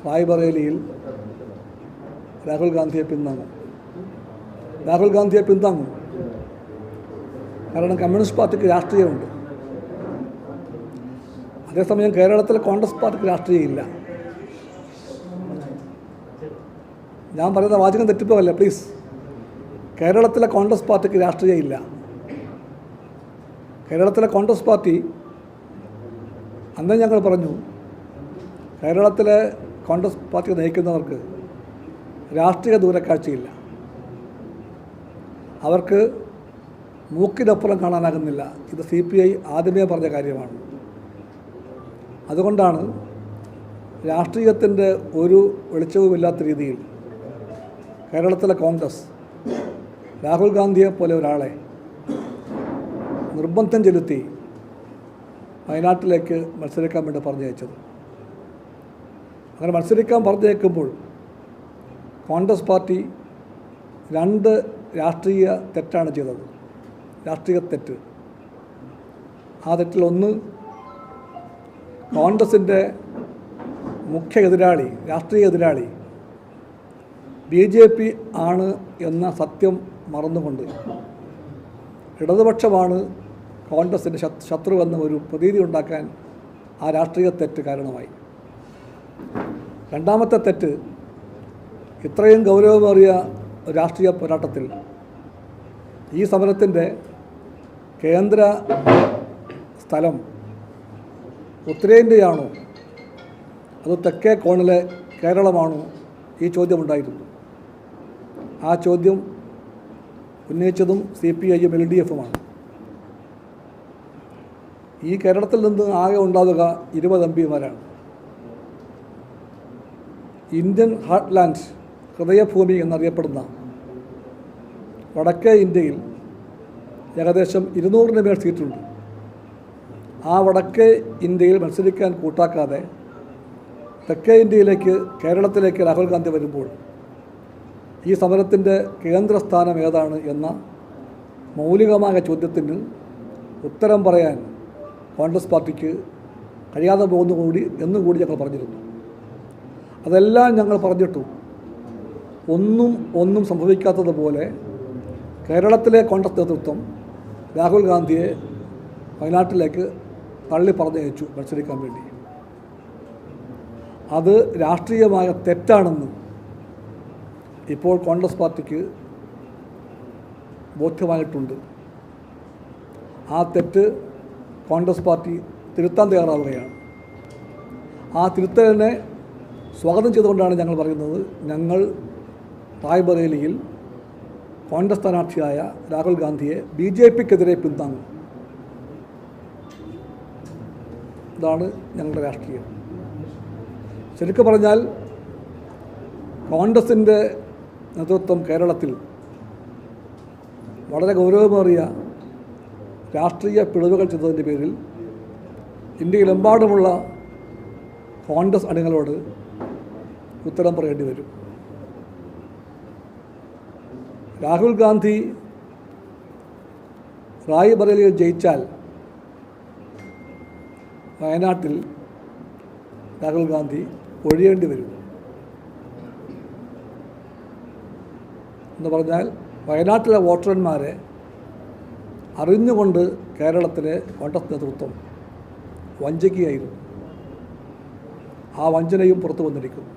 റായ്ബറേലിയിൽ രാഹുൽ ഗാന്ധിയെ പിന്താങ്ങും. രാഹുൽ ഗാന്ധിയെ പിന്താങ്ങും. കാരണം കമ്മ്യൂണിസ്റ്റ് പാർട്ടിക്ക് രാഷ്ട്രീയമുണ്ട്. അതേസമയം കേരളത്തിലെ കോൺഗ്രസ് പാർട്ടിക്ക് രാഷ്ട്രീയമില്ല. ഞാൻ പറയുന്ന വാചകം തെറ്റിപ്പോകല്ല പ്ലീസ്. കേരളത്തിലെ കോൺഗ്രസ് പാർട്ടിക്ക് രാഷ്ട്രീയമില്ല. കേരളത്തിലെ കോൺഗ്രസ് പാർട്ടി അന്ന് ഞങ്ങൾ പറഞ്ഞു, കേരളത്തിലെ കോൺഗ്രസ് പാർട്ടി നയിക്കുന്നവർക്ക് രാഷ്ട്രീയ ദൂരക്കാഴ്ചയില്ല. അവർക്ക് മൂക്കിനപ്പുറം കാണാനാകുന്നില്ല. ഇത് CPI ആദ്യമേ പറഞ്ഞ കാര്യമാണ്. അതുകൊണ്ടാണ് രാഷ്ട്രീയത്തിൻ്റെ ഒരു വെളിച്ചവുമില്ലാത്ത രീതിയിൽ കേരളത്തിലെ കോൺഗ്രസ് രാഹുൽ ഗാന്ധിയെ പോലെ ഒരാളെ നിർബന്ധം ചെലുത്തി വയനാട്ടിലേക്ക് മത്സരിക്കാൻ വേണ്ടി പറഞ്ഞയച്ചത്. അങ്ങനെ മത്സരിക്കാൻ പറഞ്ഞേക്കുമ്പോൾ കോൺഗ്രസ് പാർട്ടി 2 രാഷ്ട്രീയ തെറ്റാണ് ചെയ്തത്. രാഷ്ട്രീയ തെറ്റ്. ആ തെറ്റിൽ ഒന്ന്, കോൺഗ്രസിൻ്റെ മുഖ്യ എതിരാളി, രാഷ്ട്രീയ എതിരാളി BJP ആണ് എന്ന സത്യം മറന്നുകൊണ്ട് ഇടതുപക്ഷമാണ് കോൺഗ്രസിൻ്റെ ശത്രുവെന്ന ഒരു പ്രതീതി ഉണ്ടാക്കാൻ ആ രാഷ്ട്രീയ തെറ്റ് കാരണമായി. രണ്ടാമത്തെ തെറ്റ്, ഇത്രയും ഗൗരവമേറിയ രാഷ്ട്രീയ പോരാട്ടത്തിൽ ഈ സമരത്തിൻ്റെ കേന്ദ്ര സ്ഥലം ഉത്തരേന്ത്യയാണോ അതോ തെക്കേ കോണിലെ കേരളമാണോ, ഈ ചോദ്യമുണ്ടായിരുന്നു. ആ ചോദ്യം ഉന്നയിച്ചതും CPIയും LDFുമാണ്. ഈ കേരളത്തിൽ നിന്ന് ആകെ ഉണ്ടാവുക 20 MPമാരാണ്. ഇന്ത്യൻ ഹാർട്ട്ലാൻഡ്, ഹൃദയഭൂമി എന്നറിയപ്പെടുന്ന വടക്കേ ഇന്ത്യയിൽ ഏകദേശം 200-ന് മേൽ സീറ്റുണ്ട്. ആ വടക്കേ ഇന്ത്യയിൽ മത്സരിക്കാൻ കൂട്ടാക്കാതെ തെക്കേ ഇന്ത്യയിലേക്ക്, കേരളത്തിലേക്ക് രാഹുൽ ഗാന്ധി വരുമ്പോൾ ഈ സമരത്തിൻ്റെ കേന്ദ്രസ്ഥാനം ഏതാണ് എന്ന മൗലികമായ ചോദ്യത്തിന് ഉത്തരം പറയാൻ കോൺഗ്രസ് പാർട്ടിക്ക് കഴിയാതെ പോകുന്നുകൂടി എന്നുകൂടി ഞങ്ങൾ പറഞ്ഞിരുന്നു. അതെല്ലാം ഞങ്ങൾ പറഞ്ഞിട്ടും ഒന്നും സംഭവിക്കാത്തതുപോലെ കേരളത്തിലെ കോൺഗ്രസ് നേതൃത്വം രാഹുൽ ഗാന്ധിയെ വയനാട്ടിലേക്ക് തള്ളി പറഞ്ഞയച്ചു മത്സരിക്കാൻ വേണ്ടി. അത് രാഷ്ട്രീയമായ തെറ്റാണെന്ന് ഇപ്പോൾ കോൺഗ്രസ് പാർട്ടിക്ക് ബോധ്യമായിട്ടുണ്ട്. ആ തെറ്റ് കോൺഗ്രസ് പാർട്ടി തിരുത്താൻ തയ്യാറാവുകയാണ്. ആ തിരുത്തലിനെ സ്വാഗതം ചെയ്തുകൊണ്ടാണ് ഞങ്ങൾ പറയുന്നത്, ഞങ്ങൾ റായ്ബറേലിയിൽ കോൺഗ്രസ് സ്ഥാനാർത്ഥിയായ രാഹുൽ ഗാന്ധിയെ BJPക്കെതിരെ പിന്താങ്ങും. ഇതാണ് ഞങ്ങളുടെ രാഷ്ട്രീയം. ശരിക്കും പറഞ്ഞാൽ കോൺഗ്രസിൻ്റെ നേതൃത്വം കേരളത്തിൽ വളരെ ഗൗരവമേറിയ രാഷ്ട്രീയ പിഴവുകൾ ചെയ്തതിൻ്റെ പേരിൽ ഇന്ത്യയിലെമ്പാടുമുള്ള കോൺഗ്രസ് അണികളോട് ഉത്തരം പറയേണ്ടി വരും. രാഹുൽ ഗാന്ധി റായ്ബറേലിയിൽ ജയിച്ചാൽ വയനാട്ടിൽ രാഹുൽ ഗാന്ധി ഒഴിയേണ്ടി വരും. എന്ന് പറഞ്ഞാൽ വയനാട്ടിലെ വോട്ടർമാരെ അറിഞ്ഞുകൊണ്ട് കേരളത്തിലെ കോൺഗ്രസ് നേതൃത്വം വഞ്ചിക്കുകയായിരുന്നു. ആ വഞ്ചനയും പുറത്തു വന്നിരിക്കുന്നു.